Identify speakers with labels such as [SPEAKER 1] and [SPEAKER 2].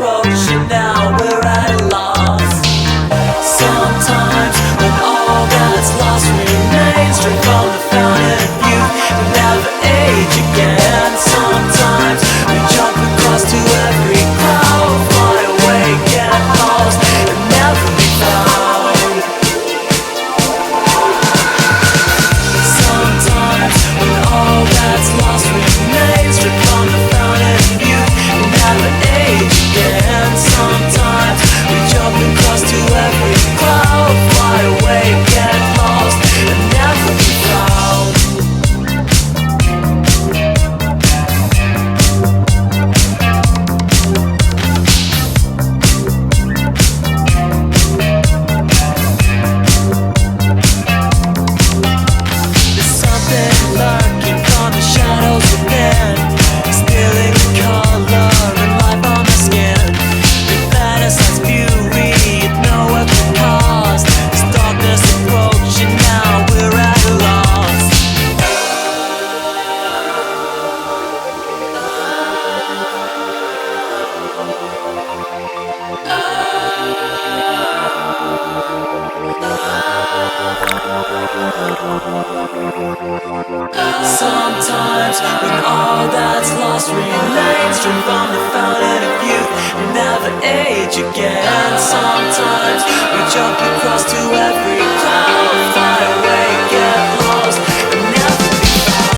[SPEAKER 1] approaching, now we're at a loss. Sometimes when all that's lost remains, drink from the fountain of youth and never age again. Sometimes we jump across to every cloud, fly away, get lost and never be found. Sometimes when all that's lost remains, drink from the fountain of youth and never age again. Sometimes we jump across to every cloud, fly away, get lost and never be found. There's something lurking from the shadows within, stealing the color and life on my skin. We fantasize beauty at no other cost. This darkness approaching, now we're at a loss. Sometimes when all that's lost remains, drink from the fountain of youth and never age again.